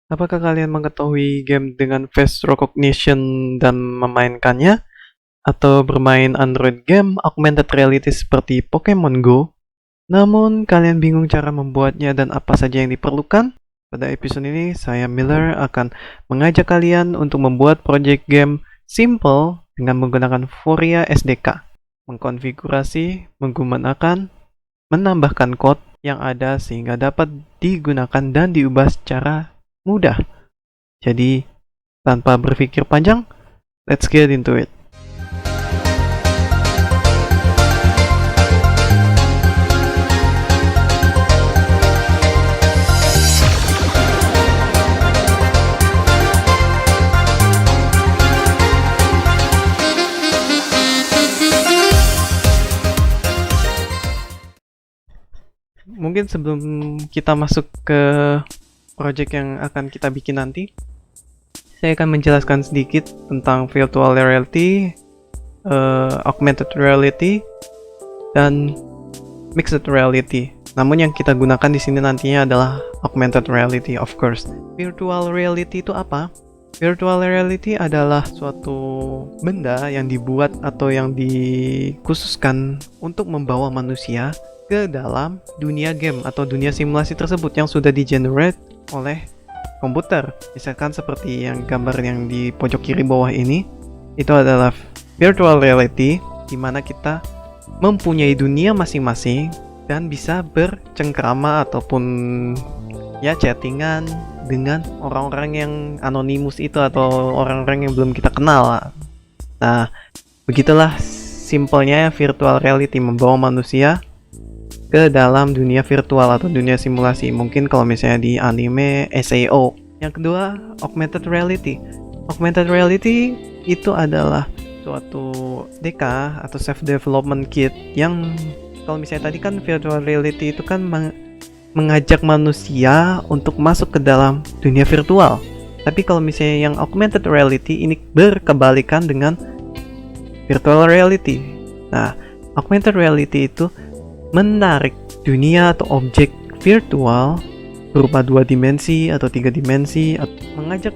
Apakah kalian mengetahui game dengan face recognition dan memainkannya? Atau bermain Android game augmented reality seperti Pokemon Go? Namun, kalian bingung cara membuatnya dan apa saja yang diperlukan? Pada episode ini, saya Miller akan mengajak kalian untuk membuat project game simple dengan menggunakan Vuforia SDK, mengkonfigurasi, menggunakan, menambahkan code yang ada sehingga dapat digunakan dan diubah secara mudah. Jadi, tanpa berpikir panjang, let's get into it. Mungkin sebelum kita masuk ke project yang akan kita bikin nanti, saya akan menjelaskan sedikit tentang virtual reality, augmented reality, dan mixed reality. Namun yang kita gunakan di sini nantinya adalah augmented reality, of course. Virtual reality itu apa? Virtual reality adalah suatu benda yang dibuat atau yang dikhususkan untuk membawa manusia ke dalam dunia game atau dunia simulasi tersebut yang sudah di-generate oleh komputer. Misalkan seperti yang gambar yang di pojok kiri bawah ini, itu adalah virtual reality di mana kita mempunyai dunia masing-masing dan bisa bercengkrama ataupun ya chattingan dengan orang-orang yang anonimus itu atau orang-orang yang belum kita kenal. Nah, begitulah simpelnya virtual reality, membawa manusia ke dalam dunia virtual atau dunia simulasi. Mungkin kalau misalnya di anime SAO. Yang kedua, augmented reality. Augmented reality itu adalah suatu DK atau self development kit yang kalau misalnya tadi kan virtual reality itu kan mengajak manusia untuk masuk ke dalam dunia virtual. Tapi kalau misalnya yang augmented reality ini berkebalikan dengan virtual reality. Nah, augmented reality itu menarik dunia atau objek virtual berupa 2 dimensi atau 3 dimensi, atau mengajak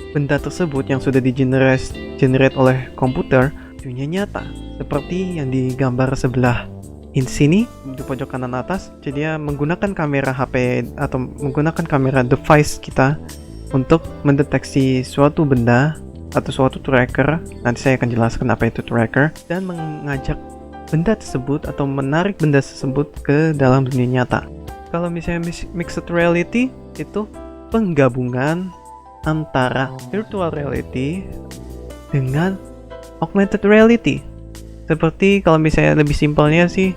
benda tersebut yang sudah di-generate oleh komputer dunia nyata seperti yang digambar sebelah sini di pojok kanan atas. Jadi dia menggunakan kamera HP atau menggunakan kamera device kita untuk mendeteksi suatu benda atau suatu tracker. Nanti saya akan jelaskan apa itu tracker, dan mengajak benda tersebut atau menarik benda tersebut ke dalam dunia nyata. Kalau misalnya mixed reality itu penggabungan antara virtual reality dengan augmented reality. Seperti kalau misalnya lebih simpelnya sih,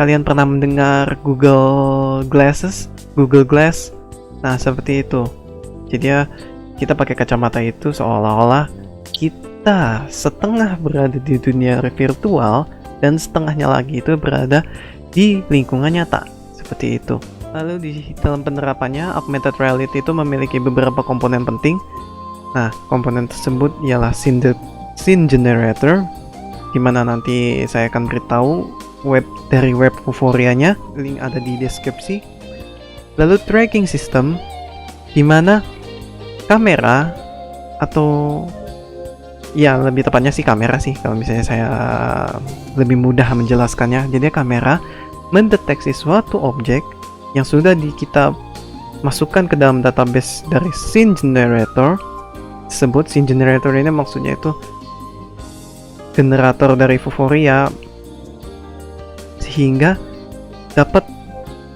kalian pernah mendengar Google Glass. Nah, seperti itu. Jadi ya, kita pakai kacamata itu seolah-olah kita setengah berada di dunia virtual dan setengahnya lagi itu berada di lingkungan nyata, seperti itu. Lalu di dalam penerapannya, augmented reality itu memiliki beberapa komponen penting. Nah, komponen tersebut ialah scene generator, di mana nanti saya akan beritahu dari web Vuforianya, link ada di deskripsi. Lalu tracking system, di mana kamera atau ya lebih tepatnya sih kamera sih kalau misalnya saya lebih mudah menjelaskannya. Jadi kamera mendeteksi suatu objek yang sudah kita masukkan ke dalam database dari scene generator tersebut. Scene generator ini maksudnya itu generator dari Vuforia, sehingga dapat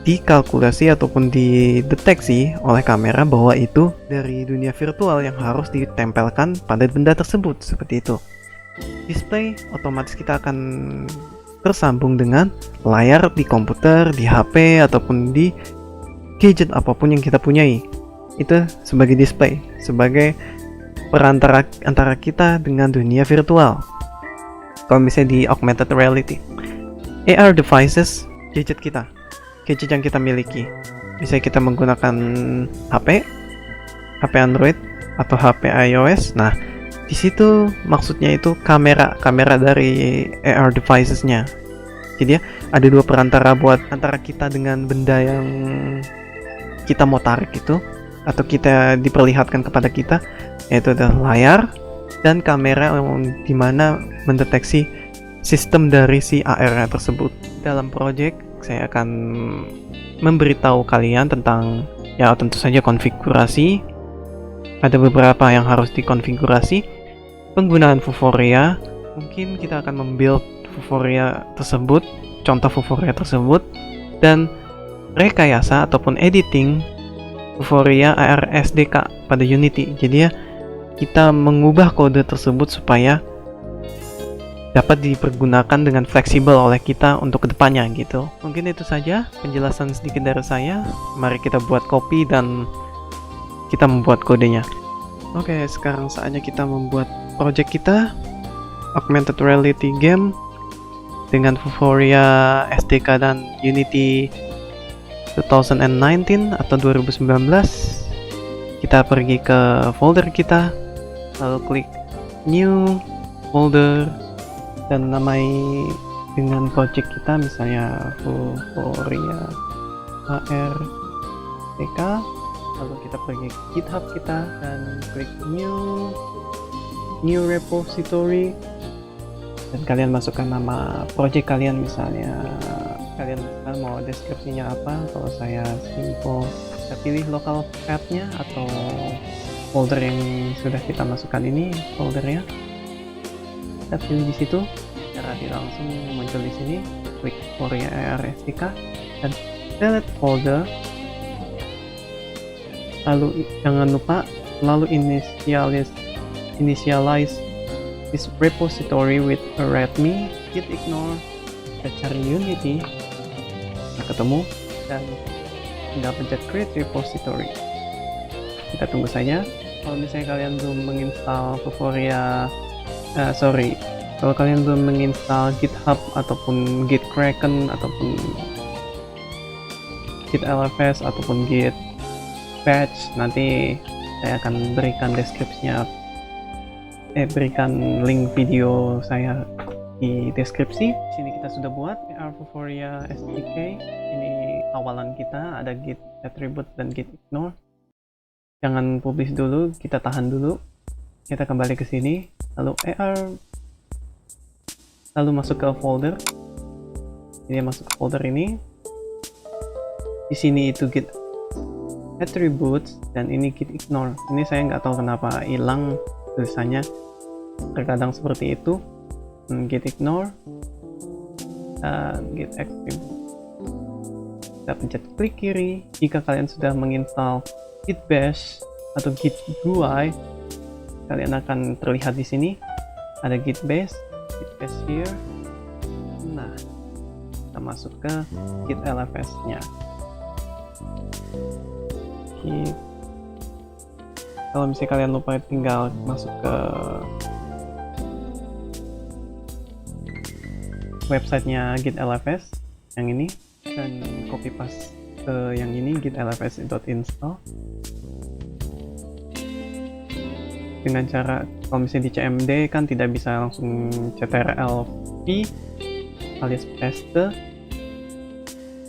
dikalkulasi ataupun dideteksi oleh kamera bahwa itu dari dunia virtual yang harus ditempelkan pada benda tersebut, seperti itu. Display otomatis kita akan tersambung dengan layar di komputer, di HP, ataupun di gadget apapun yang kita punyai. Itu sebagai display, sebagai perantara antara kita dengan dunia virtual. Kalau misalnya di augmented reality, AR devices, gadget yang kita miliki. Bisa kita menggunakan HP Android atau HP iOS. Nah, di situ maksudnya itu kamera dari AR devices-nya. Jadi ya, ada 2 perantara buat antara kita dengan benda yang kita mau tarik itu. atau kita diperlihatkan kepada kita, yaitu adalah layar dan kamera yang dimana mendeteksi sistem dari si AR tersebut. Dalam project saya akan memberitahu kalian tentang ya tentu saja konfigurasi. Ada beberapa yang harus dikonfigurasi. Penggunaan Vuforia, mungkin kita akan membuild Vuforia tersebut, contoh Vuforia tersebut, dan rekayasa ataupun editing Vuforia AR SDK pada Unity. Jadi ya, kita mengubah kode tersebut supaya dapat dipergunakan dengan fleksibel oleh kita untuk kedepannya gitu. Mungkin itu saja penjelasan sedikit dari saya. Mari kita buat copy dan kita membuat kodenya. Oke, sekarang saatnya kita membuat project kita, augmented reality game dengan Vuforia SDK dan Unity 2019 atau 2019. Kita pergi ke folder kita, lalu klik new folder dan namai dengan project kita, misalnya Vuforia AR SDK. Lalu kita pergi ke GitHub kita dan klik new repository, dan kalian masukkan nama project kalian, misalnya kalian mau deskripsinya apa. Kalau saya simple, kita pilih local path-nya atau folder yang sudah kita masukkan ini foldernya, kita pilih di situ, cara tidak langsung muncul di sini. Klik Vuforia AR SDK dan delete folder. Lalu jangan lupa initialize this repository with a readme, git ignore, kita cari Unity, kita ketemu, dan tinggal pencet create repository. Kita tunggu saja. Kalau misalnya kalian belum menginstal Vuforia, kalau kalian belum menginstal GitHub ataupun Git Kraken ataupun Git LFS ataupun Git Batch, nanti saya akan berikan deskripsinya, berikan link video saya di deskripsi. Sini kita sudah buat Vuforia SDK. Ini awalan kita, ada git attribute dan git ignore. Jangan publish dulu, kita tahan dulu. Kita kembali ke sini, lalu masuk ke folder. Ini masuk ke folder ini. Di sini itu git attributes dan ini git ignore. Ini saya nggak tahu kenapa hilang tulisannya, terkadang seperti itu. Git ignore dan git attribute. Kita pencet klik kiri jika kalian sudah menginstal git bash atau git GUI. Kalian akan terlihat di sini ada git bash here. Nah, kita masuk ke git LFS nya. Kalau misalnya kalian lupa, tinggal masuk ke websitenya Git LFS yang ini dan copy paste ke yang ini, gitlfs.install. Dengan cara, kalau misalnya di CMD kan tidak bisa langsung ctrl-v alias paste.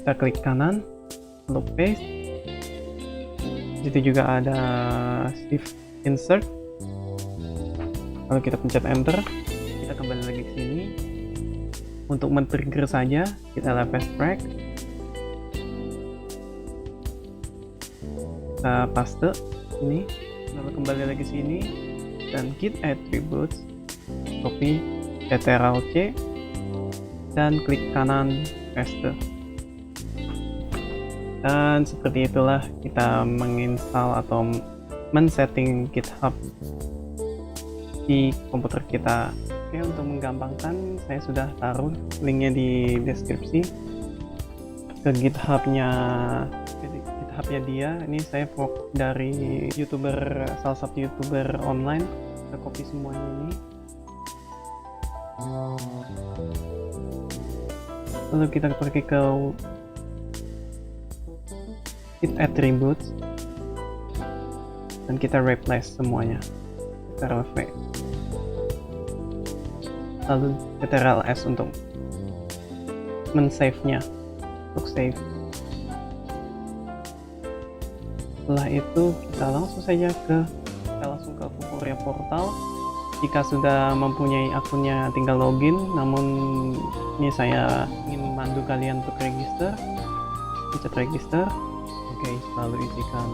Kita klik kanan lalu paste. Situ juga ada shift insert, lalu kita pencet enter. Kita kembali lagi ke sini untuk men-trigger saja git LFS track. Kita paste ini, lalu kembali lagi sini dan git attributes, copy ctrl-c dan klik kanan paste. Dan seperti itulah kita menginstal atau men-setting GitHub di komputer kita. Oke, untuk menggampangkan saya sudah taruh linknya di deskripsi ke GitHub-nya dia. Ini saya fork dari salah satu YouTuber online. Kita copy semuanya ini. Lalu kita pergi ke git attributes dan kita replace semuanya, ctrl-v lalu ctrl-s untuk men-save nya, untuk save. setelah itu kita langsung ke Vuforia portal. Jika sudah mempunyai akunnya tinggal login, namun ini saya ingin memandu kalian untuk register. Pencet register. Oke, lalu isikan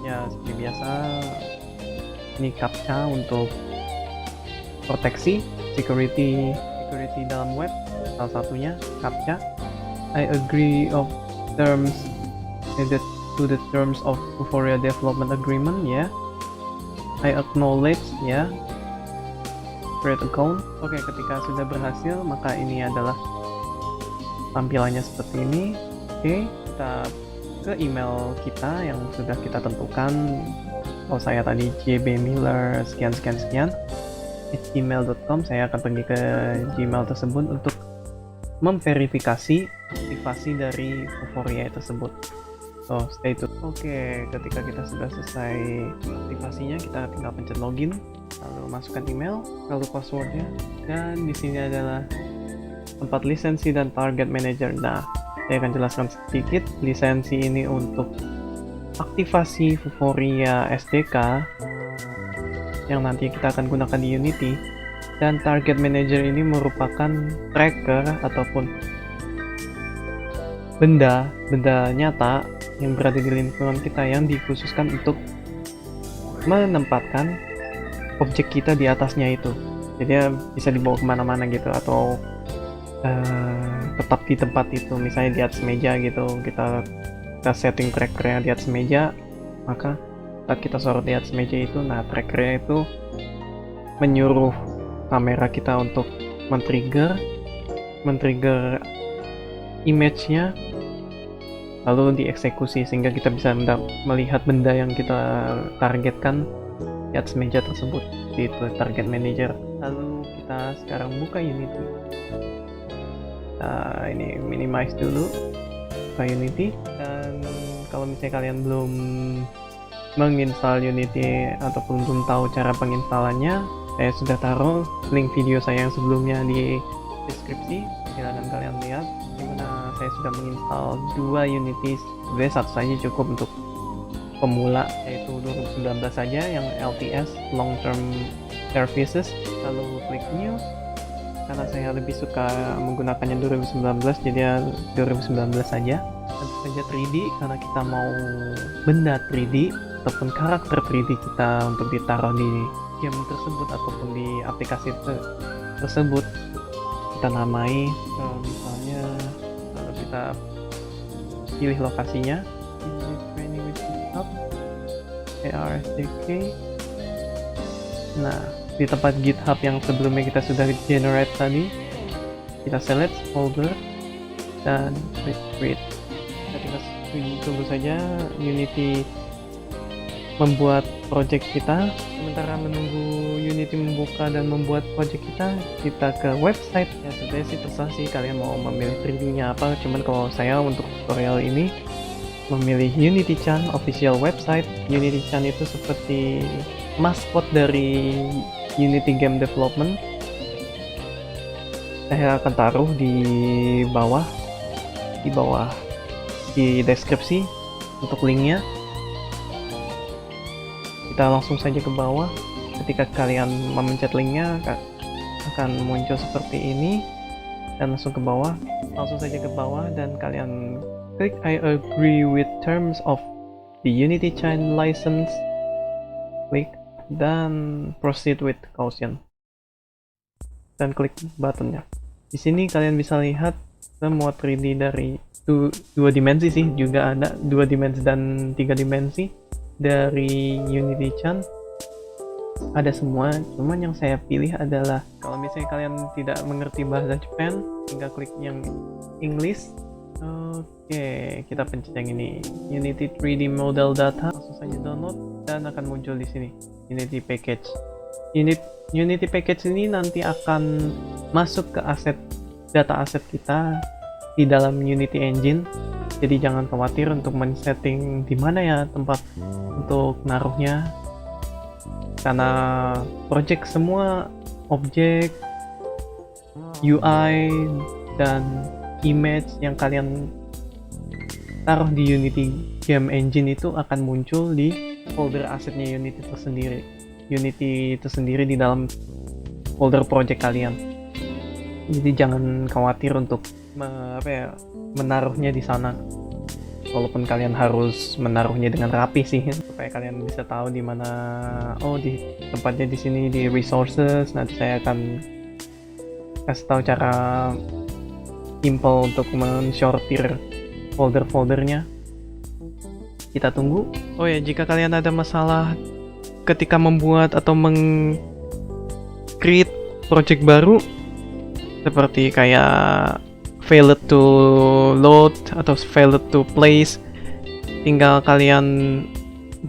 ya seperti biasa, ini captcha untuk proteksi security dalam web, salah satunya captcha. I agree of terms to the terms of Vuforia Development Agreement, ya. I acknowledge, ya. Create account. Oke, ketika sudah berhasil, maka ini adalah tampilannya seperti ini. Oke, kita ke email kita yang sudah kita tentukan. Kalau saya tadi jbmiller sekian @gmail.com, saya akan pergi ke Gmail tersebut untuk memverifikasi aktivasi dari Vuforia tersebut. So, stay tune. Oke, ketika kita sudah selesai aktivasinya, kita tinggal pencet login, lalu masukkan email, lalu passwordnya, dan di sini adalah tempat lisensi dan target manager. Nah, saya akan jelaskan sedikit. Lisensi ini untuk aktivasi Vuforia SDK yang nanti kita akan gunakan di Unity, dan target manager ini merupakan tracker ataupun benda nyata yang berada di lingkungan kita yang dikhususkan untuk menempatkan objek kita di atasnya itu. Jadi ya bisa dibawa kemana-mana gitu, atau tetap di tempat itu, misalnya di atas meja gitu. Kita setting trackernya di atas meja, maka saat kita sorot di atas meja itu, nah trackernya itu menyuruh kamera kita untuk men-trigger image-nya, lalu dieksekusi sehingga kita bisa melihat benda yang kita targetkan di atas meja tersebut. Itu target manager. Lalu kita sekarang buka Unity. Nah, ini minimize dulu, buka Unity. Dan kalau misalnya kalian belum menginstal Unity ataupun belum tahu cara penginstalannya, saya sudah taruh link video saya yang sebelumnya di deskripsi. Silahkan kalian lihat dimana saya sudah menginstal 2 Unity. Sebenarnya satu saja cukup untuk pemula, yaitu 2019 saja yang LTS, Long Term Services. Lalu klik New, karena saya lebih suka menggunakannya 2019, jadi ya 2019 saja. Tentu saja 3D karena kita mau benda 3D ataupun karakter 3D kita untuk ditaruh di game tersebut ataupun di aplikasi tersebut. Kita namai, misalnya kalau kita pilih lokasinya, ARSDK. Nah, di tempat GitHub yang sebelumnya kita sudah generate tadi, kita select folder dan klik create. Kita tunggu saja Unity membuat project kita. Sementara menunggu Unity membuka dan membuat project kita ke website. Ya sebenarnya sih terserah sih kalian mau memilih 3D-nya apa, cuman kalau saya untuk tutorial ini memilih Unity-chan official website. Unity-chan itu seperti maskot dari Unity Game Development. Saya akan taruh di bawah di deskripsi untuk linknya. Kita langsung saja ke bawah. Ketika kalian memencet linknya akan muncul seperti ini, dan langsung saja ke bawah dan kalian klik I agree with terms of the Unity Chain license, klik dan proceed with caution dan klik buttonnya. Di sini kalian bisa lihat semua 3D dari 2 dimensi sih, juga ada 2 dimensi dan 3 dimensi dari Unity Chan. Ada semua, cuman yang saya pilih adalah kalau misalnya kalian tidak mengerti bahasa Jepang, tinggal klik yang English. Oke, kita pencet yang ini, Unity 3D Model Data, langsung saja download dan akan muncul di sini Unity Package. Unity Package ini nanti akan masuk ke data aset kita di dalam Unity Engine. Jadi jangan khawatir untuk men-setting di mana ya tempat untuk naruhnya, karena project semua objek, UI dan image yang kalian taruh di Unity Game Engine itu akan muncul di folder asetnya Unity tersendiri. Unity tersendiri di dalam folder project kalian. Jadi jangan khawatir untuk menaruhnya di sana. Walaupun kalian harus menaruhnya dengan rapi sih, supaya kalian bisa tahu di mana. Oh, di tempatnya di sini di resources. Nanti saya akan kasih tahu cara simple untuk mensortir folder-foldernya. Kita tunggu. Oh ya, jika kalian ada masalah ketika membuat atau create project baru, seperti kayak failed to load atau failed to place, tinggal kalian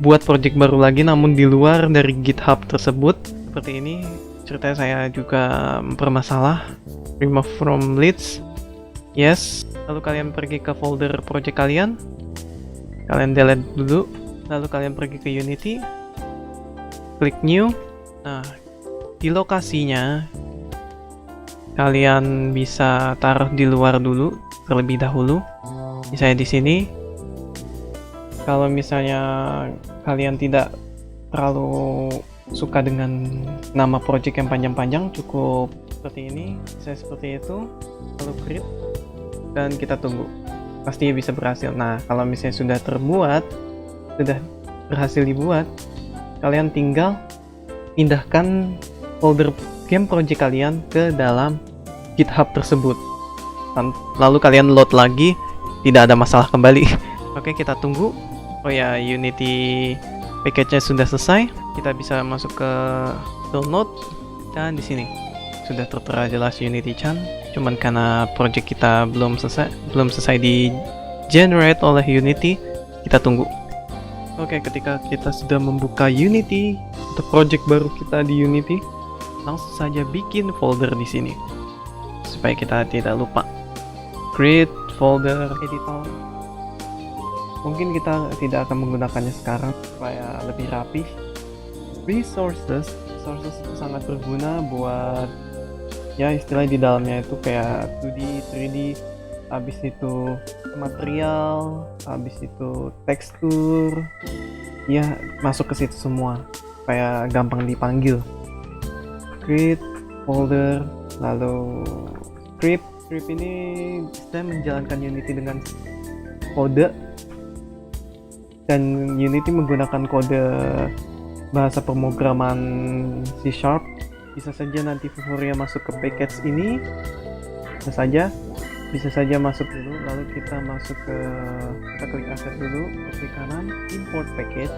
buat project baru lagi namun di luar dari GitHub tersebut. Seperti ini ceritanya, saya juga bermasalah. Remove from leads, yes. Lalu kalian pergi ke folder project kalian delete dulu, lalu kalian pergi ke Unity, klik new. Nah, di lokasinya kalian bisa taruh di luar dulu terlebih dahulu. Misalnya di sini. Kalau misalnya kalian tidak terlalu suka dengan nama project yang panjang-panjang, cukup seperti ini. Saya seperti itu, lalu create dan kita tunggu. Pastinya bisa berhasil. Nah, kalau misalnya sudah berhasil dibuat, kalian tinggal pindahkan folder game project kalian ke dalam GitHub tersebut. Lalu kalian load lagi, tidak ada masalah kembali. Oke, kita tunggu. Oh ya, Unity package-nya sudah selesai. Kita bisa masuk ke download dan di sini sudah tertera jelas Unity Chan. Cuman karena project kita belum selesai di generate oleh Unity, kita tunggu. Oke, ketika kita sudah membuka Unity atau project baru kita di Unity, langsung saja bikin folder di sini supaya kita tidak lupa. Create folder editor. Mungkin kita tidak akan menggunakannya sekarang supaya lebih rapi. Resources itu sangat berguna buat ya istilahnya di dalamnya itu kayak 2D, 3D, habis itu material, habis itu tekstur, ya masuk ke situ semua supaya gampang dipanggil. Create folder, lalu script ini kita menjalankan Unity dengan kode, dan Unity menggunakan kode bahasa pemrograman C#. Bisa saja nanti Vuforia masuk ke package ini, bisa saja masuk dulu, lalu kita klik asset dulu, klik kanan, import package,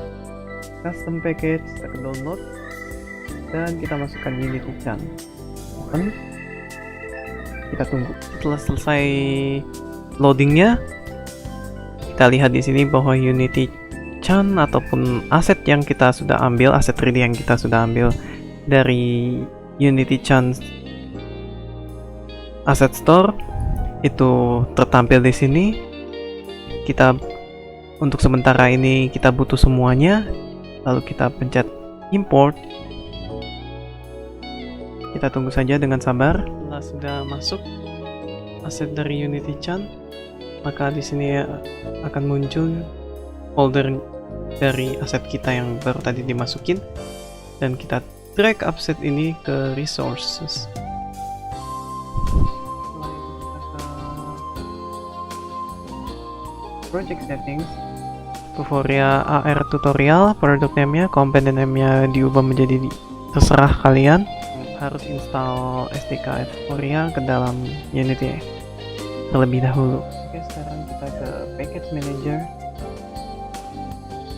custom package, kita ke download, dan kita masukkan Unity Chan. Open. Kita tunggu. Setelah selesai loadingnya, kita lihat di sini bahwa Unity Chan ataupun aset yang kita sudah ambil, aset 3D yang kita sudah ambil dari Unity Chan Asset Store itu tertampil di sini. Kita untuk sementara ini kita butuh semuanya, lalu kita pencet import. Kita tunggu saja dengan sabar. Setelah sudah masuk aset dari Unity Chan, maka di sini akan muncul folder dari aset kita yang baru tadi dimasukin, dan kita drag aset ini ke resources. Project settings, Vuforia AR tutorial, product name-nya, component name-nya diubah menjadi terserah kalian. Harus install SDK Vuforia ke dalam Unity terlebih dahulu. Oke, sekarang kita ke package manager.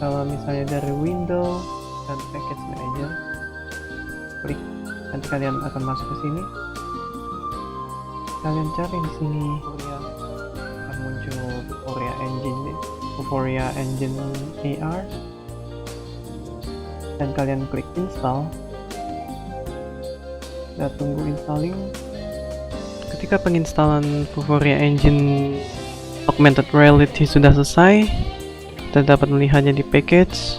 Kalau misalnya dari window dan package manager, klik, nanti kalian akan masuk ke sini. Kalian cari di sini Vuforia, akan muncul Vuforia Engine AR, dan kalian klik install. Kita tunggu installing. Ketika penginstalan Vuforia Engine Augmented Reality sudah selesai, kita dapat melihatnya di package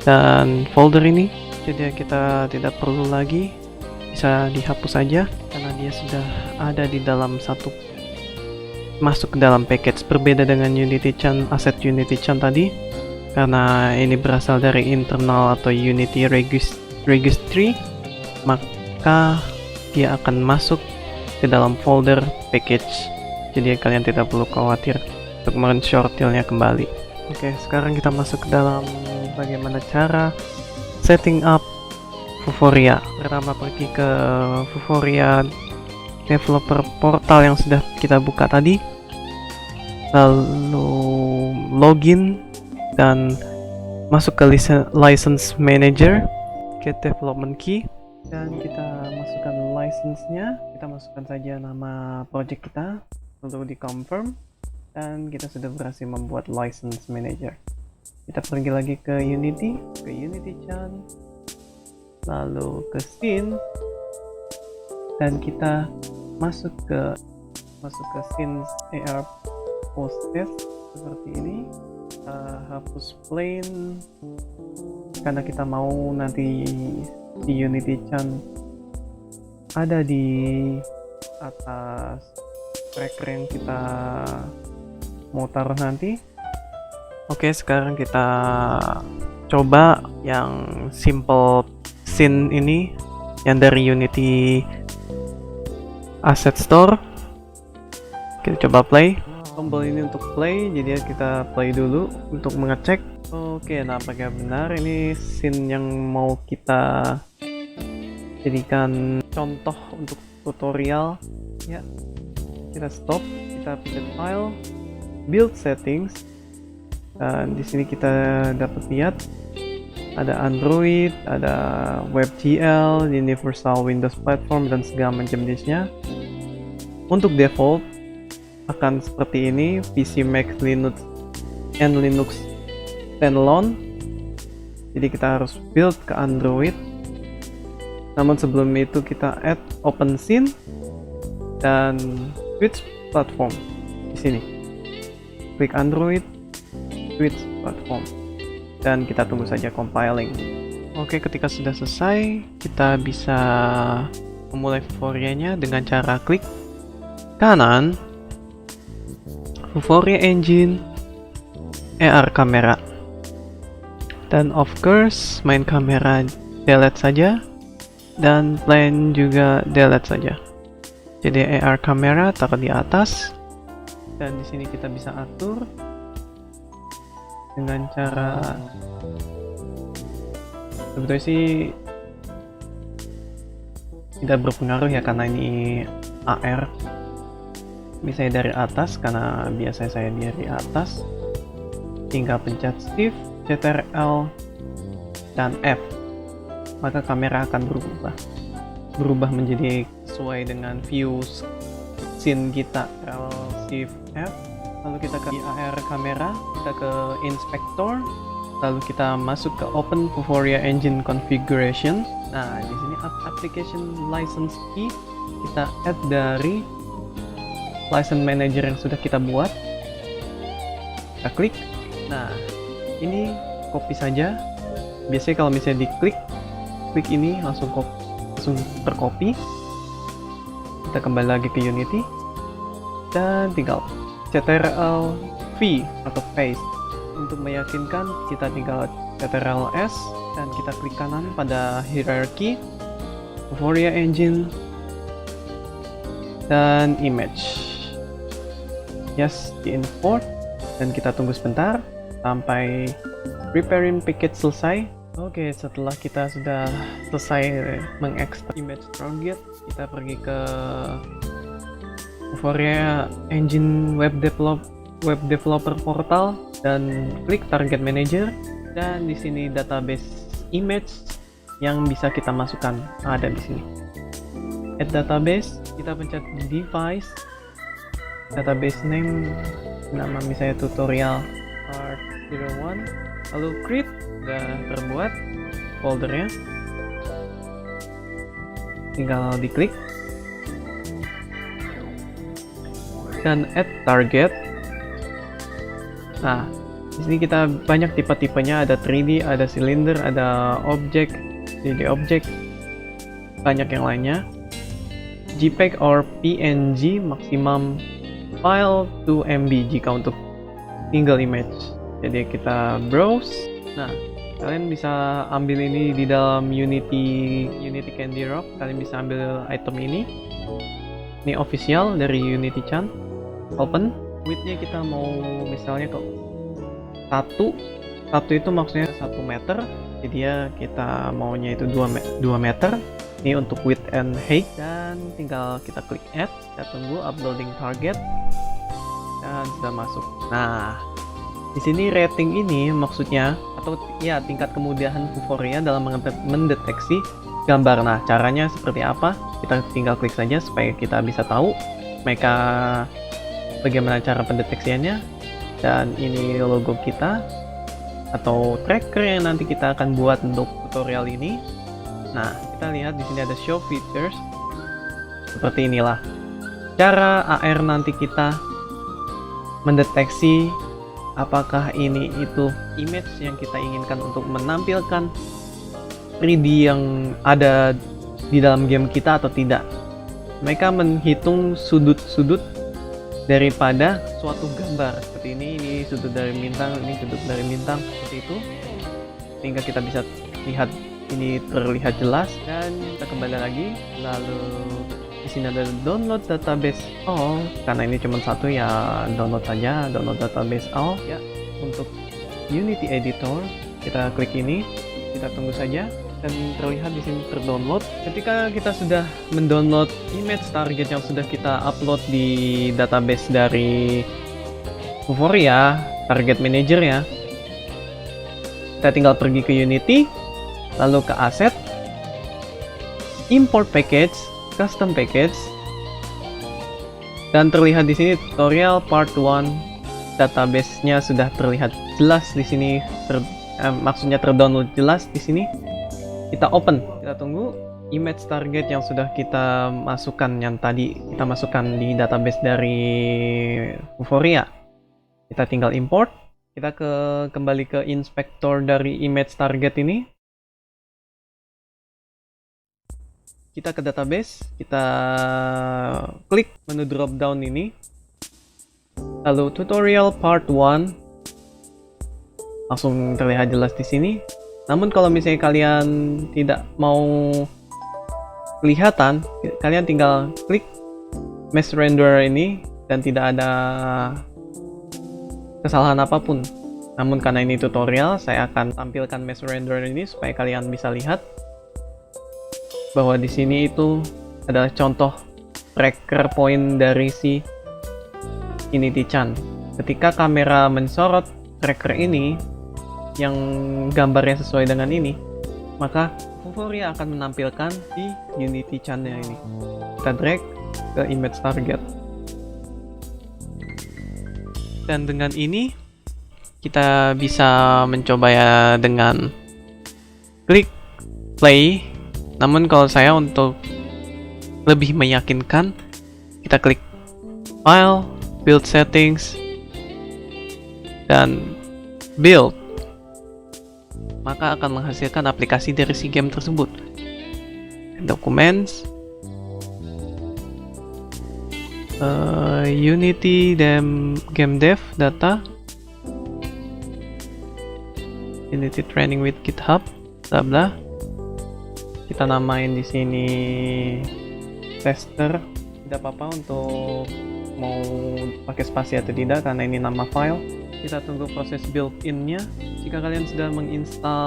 dan folder ini. Jadi kita tidak perlu lagi, bisa dihapus saja karena dia sudah ada di dalam satu masuk ke dalam package. Berbeda dengan Unity Chan, aset Unity Chan tadi, karena ini berasal dari internal atau Unity registry, maka dia akan masuk ke dalam folder package. Jadi kalian tidak perlu khawatir untuk men-shortilnya kembali. Oke, sekarang kita masuk ke dalam bagaimana cara setting up Vuforia. Pertama pergi ke Vuforia developer portal yang sudah kita buka tadi, lalu login dan masuk ke license manager, get development key, dan kita masukkan license-nya. Kita masukkan saja nama project kita, lalu di confirm, dan kita sudah berhasil membuat license manager. Kita pergi lagi ke Unity Chan, lalu ke scene, dan kita masuk ke scene AR post test seperti ini. Hapus plain karena kita mau nanti di Unity Chan ada di atas tracker yang kita mau taruh nanti. Oke, sekarang kita coba yang simple scene ini yang dari Unity Asset Store. Kita coba play. Tombol ini untuk play, jadi kita play dulu untuk mengecek. Oke, nah apakah benar ini scene yang mau kita jadikan contoh untuk tutorial? Ya, kita stop, kita pencet file, build settings, dan di sini kita dapat lihat ada Android, ada WebGL, Universal Windows Platform, dan segala macam jenisnya. Untuk default akan seperti ini, PC, Mac, Linux, and Linux standalone. Jadi kita harus build ke Android. Namun sebelum itu kita add OpenScene dan switch platform di sini. Klik Android, switch platform, dan kita tunggu saja compiling. Oke, ketika sudah selesai, kita bisa memulai Vuforia-nya dengan cara klik kanan, Vuforia Engine, AR Camera, dan of course main kamera delete saja, dan plane juga delete saja. Jadi AR Camera taruh di atas, dan di sini kita bisa atur dengan cara sebetulnya sih tidak berpengaruh ya, karena ini AR. Misalnya dari atas, karena biasanya saya dari atas, tinggal pencet Shift, Ctrl, dan F, maka kamera akan berubah menjadi sesuai dengan view scene kita. Shift F, lalu kita ke AR kamera, kita ke inspector, lalu kita masuk ke Open Vuforia Engine Configuration. Nah, di sini application license key kita add dari license manager yang sudah kita buat. Kita klik. Nah, ini copy saja. Biasanya kalau misalnya diklik ini langsung tercopy. Kita kembali lagi ke Unity dan tinggal Ctrl V atau paste. Untuk meyakinkan, kita tinggal Ctrl S dan kita klik kanan pada hierarchy, Vuforia Engine, dan image. Yes, di import, dan kita tunggu sebentar sampai preparing package selesai. Oke, setelah kita sudah selesai mengekstrak image target, kita pergi ke Vuforia Engine Web Developer Portal dan klik Target Manager, dan di sini database image yang bisa kita masukkan ada di sini. Add database, kita pencet device, database name, nama misalnya tutorial part 01, lalu create, udah terbuat foldernya, tinggal diklik dan add target. Nah, di sini kita banyak tipe-tipenya, ada 3D, ada cylinder, ada object, 3D object, banyak yang lainnya. JPEG or PNG maksimum file 2 MB jika untuk single image. Jadi kita browse. Nah, kalian bisa ambil ini di dalam Unity Candy Rock. Kalian bisa ambil item ini. Ini official dari Unity Chan. Open. Widthnya kita mau misalnya ke 1 itu maksudnya 1 meter. Jadi ya kita maunya itu 2 meter. Ini untuk width and height, dan tinggal kita klik add. Kita tunggu uploading target dan sudah masuk. Nah, di sini rating ini maksudnya atau ya tingkat kemudahan Vuforia dalam mendeteksi gambar. Nah, caranya seperti apa? Kita tinggal klik saja supaya kita bisa tahu mereka bagaimana cara pendeteksiannya. Dan ini logo kita atau tracker yang nanti kita akan buat untuk tutorial ini. Nah, kita lihat di sini ada show features. Seperti inilah cara AR nanti kita mendeteksi apakah ini itu image yang kita inginkan untuk menampilkan 3D yang ada di dalam game kita atau tidak. Mereka menghitung sudut-sudut daripada suatu gambar seperti ini sudut dari bintang, ini sudut dari bintang, seperti itu, sehingga kita bisa lihat ini terlihat jelas. Dan kita kembali lagi, lalu di sini ada download database all. Karena ini cuma satu ya, download saja, download database all ya. Untuk Unity Editor kita klik ini, kita tunggu saja dan terlihat di sini terdownload. Ketika kita sudah mendownload image target yang sudah kita upload di database dari Vuforia, target manager ya, kita tinggal pergi ke Unity, lalu ke Asset, Import Package, Custom Package, dan terlihat di sini tutorial part 1 database-nya sudah terlihat jelas di sini, maksudnya terdownload jelas di sini. Kita open, kita tunggu image target yang sudah kita masukkan, yang tadi kita masukkan di database dari Vuforia. Kita tinggal import, kita kembali ke inspektor dari image target ini. Kita ke database, kita klik menu drop down ini, lalu tutorial part 1 langsung terlihat jelas di sini. Namun kalau misalnya kalian tidak mau kelihatan, kalian tinggal klik mesh renderer ini dan tidak ada kesalahan apapun. Namun karena ini tutorial, saya akan tampilkan mesh renderer ini supaya kalian bisa lihat bahwa di sini itu adalah contoh tracker point dari si Unity Chan. Ketika kamera mensorot tracker ini yang gambarnya sesuai dengan ini, maka Vuforia akan menampilkan di Unity Chan-nya ini. Kita drag ke image target. Dan dengan ini kita bisa mencoba ya dengan klik play. Namun kalau saya untuk lebih meyakinkan, kita klik file, build settings, dan build. Maka akan menghasilkan aplikasi dari si game tersebut. Documents, Unity game dev data, Unity training with GitHub, bla bla. Kita namain di sini tester, tidak apa-apa untuk mau pakai spasi atau tidak karena ini nama file. Kita tunggu proses built-in-nya. Jika kalian sudah menginstal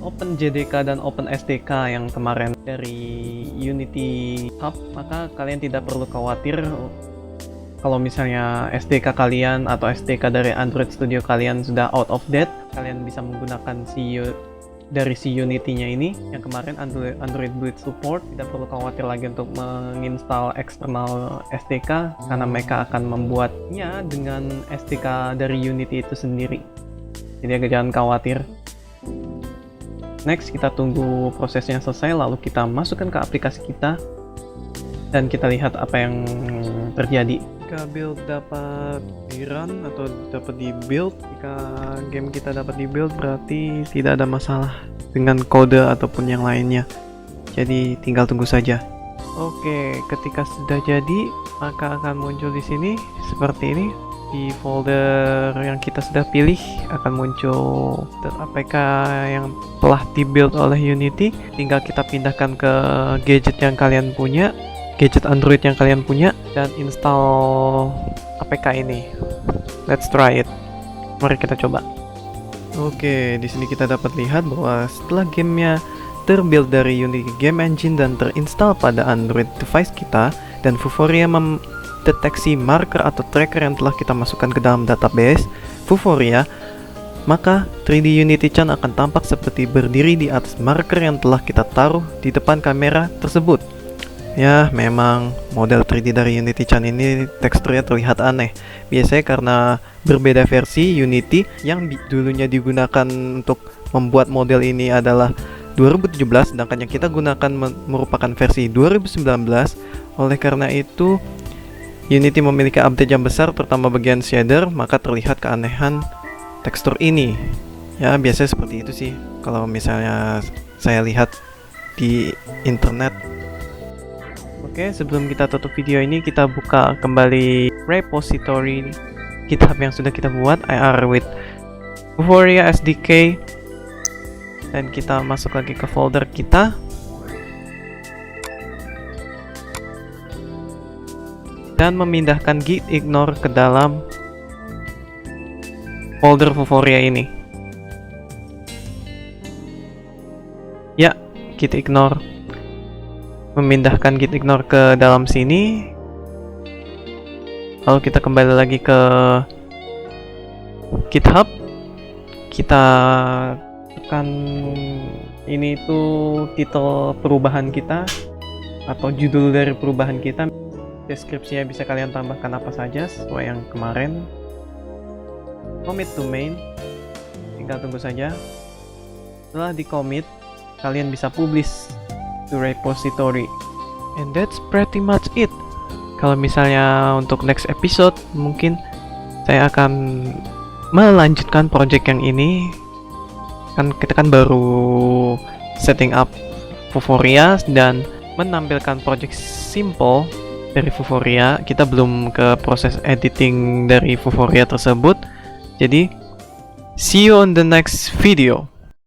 OpenJDK dan OpenSDK yang kemarin dari Unity Hub, maka kalian tidak perlu khawatir kalau misalnya SDK kalian atau SDK dari Android Studio kalian sudah out of date. Kalian bisa menggunakan dari si Unity-nya ini yang kemarin Android Build Support. Tidak perlu khawatir lagi untuk menginstal eksternal SDK karena mereka akan membuatnya dengan SDK dari Unity itu sendiri. Jadi jangan khawatir. Next, kita tunggu prosesnya selesai, lalu kita masukkan ke aplikasi kita dan kita lihat apa yang terjadi. Jika build dapat di-run atau dapat di-build, jika game kita dapat di-build berarti tidak ada masalah dengan kode ataupun yang lainnya. Jadi tinggal tunggu saja. Oke, ketika sudah jadi, maka akan muncul di sini seperti ini. Di folder yang kita sudah pilih akan muncul APK yang telah dibuild oleh Unity. Tinggal kita pindahkan ke gadget yang kalian punya, gadget Android yang kalian punya, dan install APK ini. Let's try it. Mari kita coba. Oke, di sini kita dapat lihat bahwa setelah gamenya terbuild dari Unity Game Engine dan terinstall pada Android device kita, dan Vuforia mendeteksi marker atau tracker yang telah kita masukkan ke dalam database Vuforia, maka 3D Unity Chan akan tampak seperti berdiri di atas marker yang telah kita taruh di depan kamera tersebut. Ya, memang model 3D dari Unity Chan ini teksturnya terlihat aneh. Biasanya karena berbeda versi Unity, yang dulunya digunakan untuk membuat model ini adalah 2017, sedangkan yang kita gunakan merupakan versi 2019. Oleh karena itu, Unity memiliki update yang besar, terutama bagian shader, maka terlihat keanehan tekstur ini. Ya, biasanya seperti itu sih kalau misalnya saya lihat di internet. Oke, sebelum kita tutup video ini, kita buka kembali repository GitHub yang sudah kita buat, IR with Vuforia SDK, dan kita masuk lagi ke folder kita. Dan memindahkan git ignore ke dalam folder Vuforia ini. Ya, git ignore. Memindahkan git ignore ke dalam sini. Lalu kita kembali lagi ke GitHub. Kita tekan ini itu titel perubahan kita atau judul dari perubahan kita. Deskripsinya bisa kalian tambahkan apa saja sesuai yang kemarin. Commit to main, tinggal tunggu saja. Setelah di commit, kalian bisa publish to repository, and that's pretty much it. Kalau misalnya untuk next episode, mungkin saya akan melanjutkan project yang ini. Kan kita kan baru setting up Vuforia dan menampilkan project simple dari Vuforia. Kita belum ke proses editing dari Vuforia tersebut. Jadi, see you on the next video.